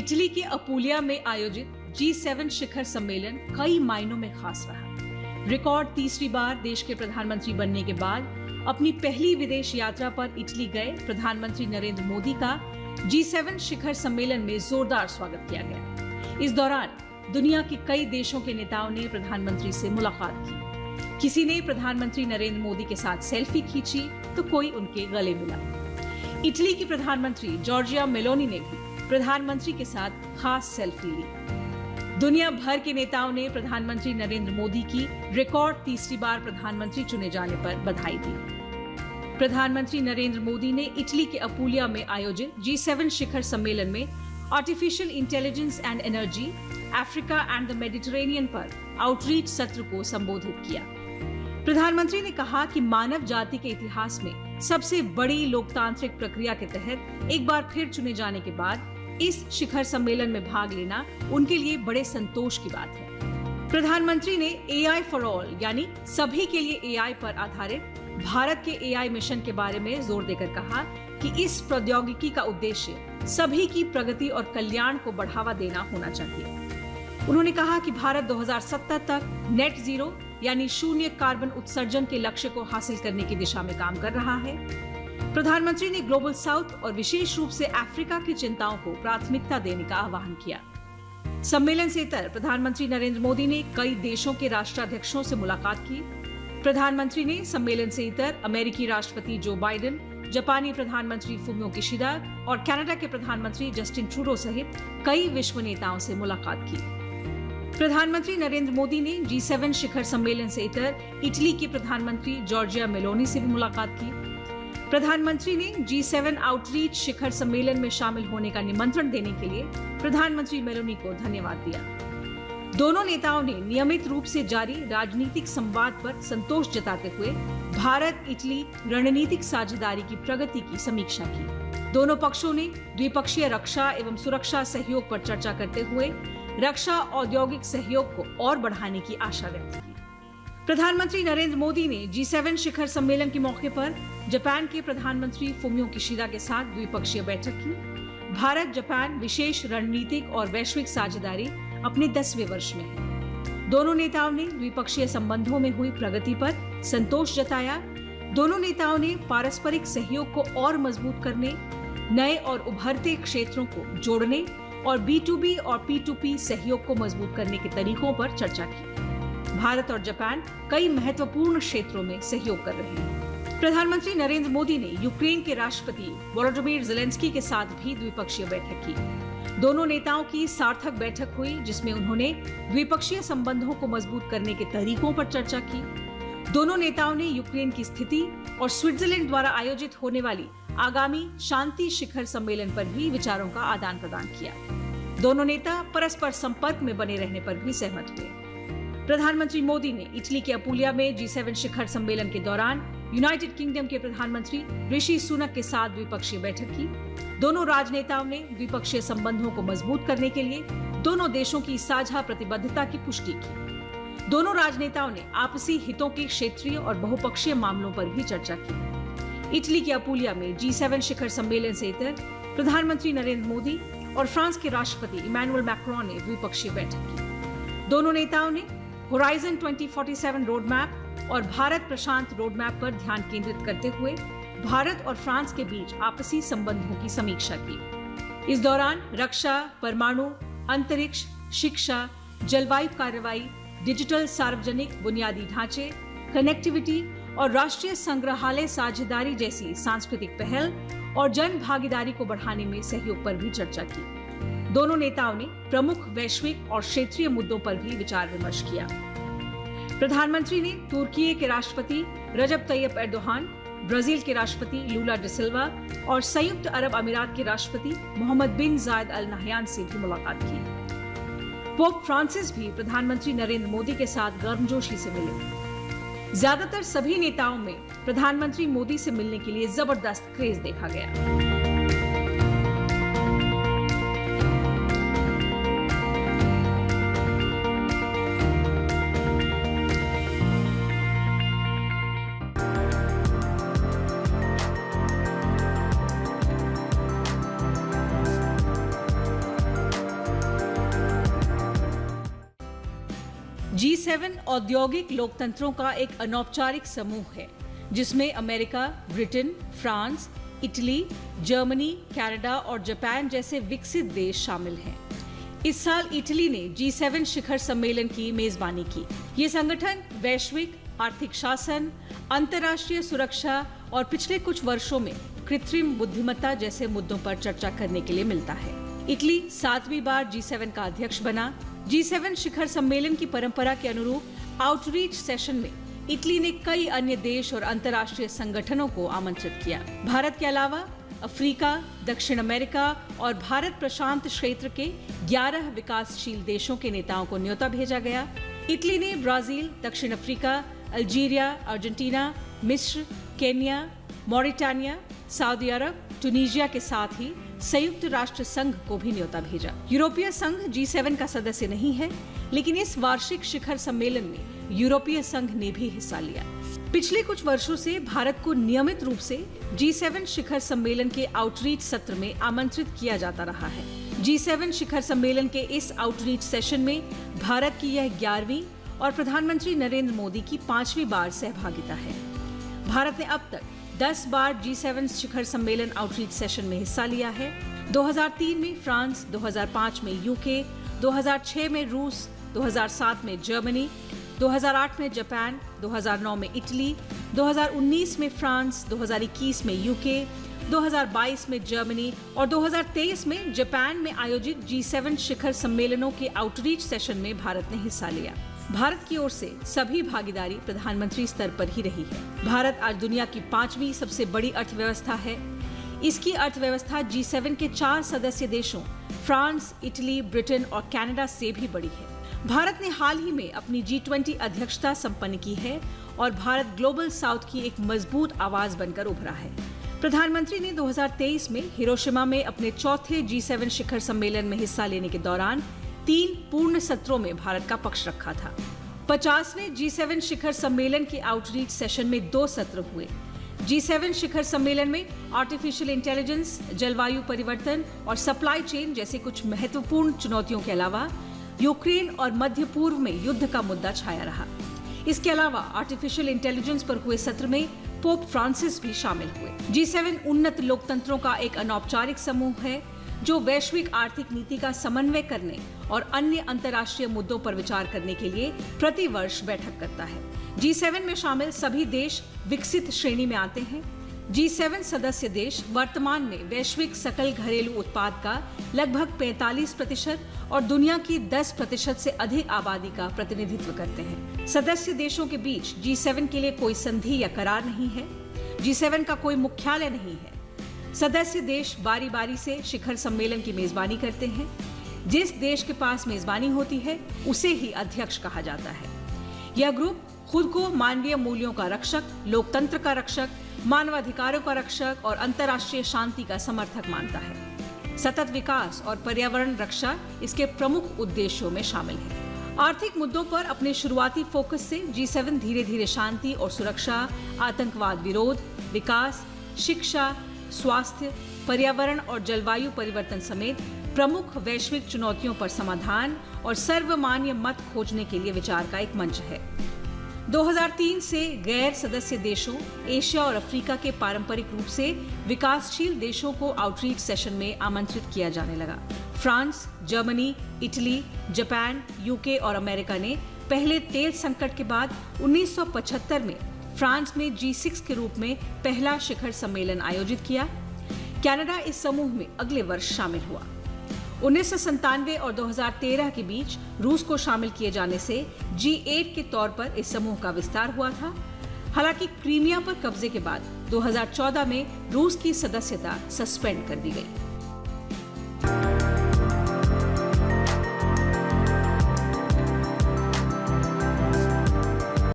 Italy के अपूलिया में आयोजित G7 शिखर सम्मेलन कई मायनों में खास रहा। रिकॉर्ड तीसरी बार देश के प्रधानमंत्री बनने के बाद अपनी पहली विदेश यात्रा पर इटली गए प्रधानमंत्री नरेंद्र मोदी का G7 शिखर सम्मेलन में जोरदार स्वागत किया गया। इस दौरान दुनिया के कई देशों के नेताओं ने प्रधानमंत्री से मुलाकात की। किसी ने प्रधानमंत्री नरेंद्र मोदी के साथ सेल्फी खींची तो कोई उनके गले मिला। इटली की प्रधानमंत्री जॉर्जिया मेलोनी ने भी प्रधानमंत्री के साथ खास सेल्फी ली। दुनिया भर के नेताओं ने प्रधानमंत्री नरेंद्र मोदी की रिकॉर्ड तीसरी बार प्रधानमंत्री चुने जाने पर बधाई दी। प्रधानमंत्री नरेंद्र मोदी ने इटली के अपूलिया में आयोजित G7 शिखर सम्मेलन में artificial intelligence and energy, Africa and the Mediterranean पर आउटरीच सत्र को संबोधित किया। प्रधानमंत्री ने कहा कि मानव जाति के इतिहास में सबसे बड़ी लोकतांत्रिक प्रक्रिया के तहत एक बार फिर चुने जाने के बाद इस शिखर सम्मेलन में भाग लेना उनके लिए बड़े संतोष की बात है। प्रधानमंत्री ने AI फॉर ऑल यानी सभी के लिए AI पर आधारित भारत के AI मिशन के बारे में जोर देकर कहा कि इस प्रौद्योगिकी का उद्देश्य सभी की प्रगति और कल्याण को बढ़ावा देना होना चाहिए। उन्होंने कहा कि भारत 2070 तक नेट जीरो यानी शून्य कार्बन उत्सर्जन के लक्ष्य को हासिल करने की दिशा में काम कर रहा है। प्रधानमंत्री ने ग्लोबल साउथ और विशेष रूप से अफ्रीका की चिंताओं को प्राथमिकता देने का आह्वान किया। सम्मेलन से इतर प्रधानमंत्री नरेंद्र मोदी ने कई देशों के राष्ट्राध्यक्षों से मुलाकात की। प्रधानमंत्री ने सम्मेलन से इतर अमेरिकी राष्ट्रपति जो बाइडेन, जापानी प्रधानमंत्री फुमियो किशिदा और कनाडा के प्रधानमंत्री जस्टिन ट्रूडो सहित कई विश्व नेताओं से मुलाकात की। प्रधानमंत्री नरेंद्र मोदी ने G7 शिखर सम्मेलन से इतर इटली के प्रधानमंत्री जॉर्जिया मेलोनी से भी मुलाकात की। प्रधानमंत्री ने G7 आउटरीच शिखर सम्मेलन में शामिल होने का निमंत्रण देने के लिए प्रधानमंत्री मेलोनी को धन्यवाद दिया। दोनों नेताओं ने नियमित रूप से जारी राजनीतिक संवाद पर संतोष जताते हुए भारत इटली रणनीतिक साझेदारी की प्रगति की समीक्षा की। दोनों पक्षों ने द्विपक्षीय रक्षा एवं सुरक्षा सहयोग पर चर्चा करते हुए रक्षा औद्योगिक सहयोग को और बढ़ाने की आशा व्यक्त की। प्रधानमंत्री नरेंद्र मोदी ने G7 शिखर सम्मेलन के मौके पर जापान के प्रधानमंत्री फुमियो किशिदा के साथ द्विपक्षीय बैठक की। भारत जापान विशेष रणनीतिक और वैश्विक साझेदारी अपने 10वें वर्ष में है। दोनों नेताओं ने द्विपक्षीय संबंधों में हुई प्रगति पर संतोष जताया। दोनों नेताओं ने पारस्परिक सहयोग को और मजबूत करने, नए और उभरते क्षेत्रों को जोड़ने और B2B और P2P सहयोग को मजबूत करने के तरीकों पर चर्चा की। भारत और जापान कई महत्वपूर्ण क्षेत्रों में सहयोग कर रहे हैं। प्रधानमंत्री नरेंद्र मोदी ने यूक्रेन के राष्ट्रपति वोलोडिमिर ज़ेलेंस्की के साथ भी द्विपक्षीय बैठक की। दोनों नेताओं की सार्थक बैठक हुई जिसमें उन्होंने द्विपक्षीय संबंधों को मजबूत करने के तरीकों पर चर्चा की। दोनों नेताओं ने यूक्रेन की स्थिति और स्विट्जरलैंड द्वारा आयोजित होने वाली आगामी शांति शिखर सम्मेलन पर भी विचारों का आदान प्रदान किया। दोनों नेता परस्पर संपर्क में बने रहने पर भी सहमत हुए। प्रधानमंत्री मोदी ने इटली के अपूलिया में G7 शिखर सम्मेलन के दौरान यूनाइटेड किंगडम के प्रधानमंत्री ऋषि सुनक के साथ द्विपक्षीय बैठक की। दोनों राजनेताओं ने द्विपक्षीय संबंधों को मजबूत करने के लिए दोनों देशों की साझा प्रतिबद्धता की पुष्टि की। दोनों राजनेताओं ने आपसी हितों के क्षेत्रीय और बहुपक्षीय मामलों पर भी चर्चा की। इटली के अपूलिया में G7 शिखर सम्मेलन से इतर प्रधानमंत्री नरेंद्र मोदी और फ्रांस के राष्ट्रपति इमैनुअल मैक्रोन ने द्विपक्षीय बैठक की। दोनों नेताओं ने होराइजन 2047 रोड मैप और भारत प्रशांत रोड मैप पर ध्यान केंद्रित करते हुए भारत और फ्रांस के बीच आपसी संबंधों की समीक्षा की। इस दौरान रक्षा, परमाणु, अंतरिक्ष, शिक्षा, जलवायु कार्रवाई, डिजिटल सार्वजनिक बुनियादी ढांचे, कनेक्टिविटी और राष्ट्रीय संग्रहालय साझेदारी जैसी सांस्कृतिक पहल और जन भागीदारी को बढ़ाने में सहयोग पर भी चर्चा की। दोनों नेताओं ने प्रमुख वैश्विक और क्षेत्रीय मुद्दों पर भी विचार विमर्श किया। प्रधानमंत्री ने तुर्की के राष्ट्रपति रजब तैयब एर्दोगान, ब्राजील के राष्ट्रपति लूला डी सिल्वा और संयुक्त अरब अमीरात के राष्ट्रपति मोहम्मद बिन जायद अल नहयान से भी मुलाकात की। पोप फ्रांसिस भी प्रधानमंत्री नरेंद्र मोदी के साथ गर्मजोशी से मिले। ज्यादातर सभी नेताओं में प्रधानमंत्री मोदी से मिलने के लिए जबरदस्त क्रेज देखा गया। G7 औद्योगिक लोकतंत्रों का एक अनौपचारिक समूह है जिसमें America, Britain, France, Italy, Germany, Canada और जापान जैसे विकसित देश शामिल हैं। इस साल इटली ने G7 शिखर सम्मेलन की मेजबानी की। ये संगठन वैश्विक आर्थिक शासन, अंतर्राष्ट्रीय सुरक्षा और पिछले कुछ वर्षों में कृत्रिम बुद्धिमत्ता जैसे मुद्दों पर चर्चा करने के लिए मिलता है। इटली 7वीं बार G7 का अध्यक्ष बना। G7 शिखर सम्मेलन की परंपरा के अनुरूप आउटरीच सेशन में इटली ने कई अन्य देश और अंतर्राष्ट्रीय संगठनों को आमंत्रित किया। भारत के अलावा अफ्रीका, दक्षिण अमेरिका और भारत प्रशांत क्षेत्र के 11 विकासशील देशों के नेताओं को न्योता भेजा गया। इटली ने ब्राजील, दक्षिण अफ्रीका, अल्जीरिया, अर्जेंटीना, मिस्र, केन्या, मॉरिटानिया, सऊदी अरब, ट्यूनीशिया के साथ ही संयुक्त राष्ट्र संघ को भी न्योता भेजा। यूरोपीय संघ G7 का सदस्य नहीं है, लेकिन इस वार्षिक शिखर सम्मेलन में यूरोपीय संघ ने भी हिस्सा लिया। पिछले कुछ वर्षों से भारत को नियमित रूप से G7 शिखर सम्मेलन के आउटरीच सत्र में आमंत्रित किया जाता रहा है। G7 शिखर सम्मेलन के इस आउटरीच सेशन में भारत की यह 11वीं और प्रधानमंत्री नरेंद्र मोदी की 5वीं बार सहभागिता है। भारत ने अब तक 10 बार G7 शिखर सम्मेलन आउटरीच सेशन में हिस्सा लिया है। 2003 में फ्रांस, 2005 में यूके, 2006 में रूस, 2007 में जर्मनी, 2008 में जापान, 2009 में इटली, 2019 में फ्रांस, 2021 में यूके, 2022 में जर्मनी और 2023 में जापान में आयोजित G7 शिखर सम्मेलनों के आउटरीच सेशन में भारत ने हिस्सा लिया। भारत की ओर से सभी भागीदारी प्रधानमंत्री स्तर पर ही रही है। भारत आज दुनिया की 5वीं सबसे बड़ी अर्थव्यवस्था है। इसकी अर्थव्यवस्था G7 के 4 सदस्य देशों फ्रांस, इटली, ब्रिटेन और कनाडा से भी बड़ी है। भारत ने हाल ही में अपनी G20 अध्यक्षता संपन्न की है और भारत ग्लोबल साउथ की एक मजबूत आवाज बनकर उभरा है। प्रधानमंत्री ने 2023 में हिरोशिमा में अपने चौथे G7 शिखर सम्मेलन में हिस्सा लेने के दौरान 3 पूर्ण सत्रों में भारत का पक्ष रखा था। 50वें G7 शिखर सम्मेलन के आउटरीच सेशन में 2 सत्र हुए। G7 शिखर सम्मेलन में आर्टिफिशियल इंटेलिजेंस, जलवायु परिवर्तन और सप्लाई चेन जैसे कुछ महत्वपूर्ण चुनौतियों के अलावा यूक्रेन और मध्य पूर्व में युद्ध का मुद्दा छाया रहा। इसके अलावा आर्टिफिशियल इंटेलिजेंस पर हुए सत्र में पोप फ्रांसिस भी शामिल हुए। G7 उन्नत लोकतंत्रों का एक अनौपचारिक समूह है जो वैश्विक आर्थिक नीति का समन्वय करने और अन्य अंतर्राष्ट्रीय मुद्दों पर विचार करने के लिए प्रति वर्ष बैठक करता है। G7 में शामिल सभी देश विकसित श्रेणी में आते हैं। G7 सदस्य देश वर्तमान में वैश्विक सकल घरेलू उत्पाद का लगभग 45% और दुनिया की 10% से अधिक आबादी का प्रतिनिधित्व करते हैं। सदस्य देशों के बीच G7 के लिए कोई संधि या करार नहीं है। G7 का कोई मुख्यालय नहीं है। सदस्य देश बारी बारी से शिखर सम्मेलन की मेजबानी करते हैं। जिस देश के पास मेजबानी होती है उसे ही अध्यक्ष कहा जाता है। यह ग्रुप खुद को मानवीय मूल्यों का रक्षक, लोकतंत्र का रक्षक, मानवाधिकारों का रक्षक और अंतर्राष्ट्रीय शांति का समर्थक मानता है। सतत विकास और पर्यावरण रक्षा इसके प्रमुख उद्देश्यों में शामिल है। आर्थिक मुद्दों पर अपने शुरुआती फोकस से G7 धीरे धीरे शांति और सुरक्षा, आतंकवाद विरोध, विकास, शिक्षा, स्वास्थ्य, पर्यावरण और जलवायु परिवर्तन समेत प्रमुख वैश्विक चुनौतियों पर समाधान और सर्वमान्य मत खोजने के लिए विचार का एक मंच है। 2003 से गैर सदस्य देशों, एशिया और अफ्रीका के पारंपरिक रूप से विकासशील देशों को आउटरीच सेशन में आमंत्रित किया जाने लगा। France, Germany, Italy, Japan, UK और अमेरिका ने पहले तेल संकट के बाद 1975 में फ्रांस में G6 के रूप में पहला शिखर सम्मेलन आयोजित किया। कनाडा इस समूह में अगले वर्ष शामिल हुआ। 1997 और 2013 के बीच रूस को शामिल किए जाने से G8 के तौर पर इस समूह का विस्तार हुआ था। हालांकि क्रीमिया पर कब्जे के बाद 2014 में रूस की सदस्यता सस्पेंड कर दी गई।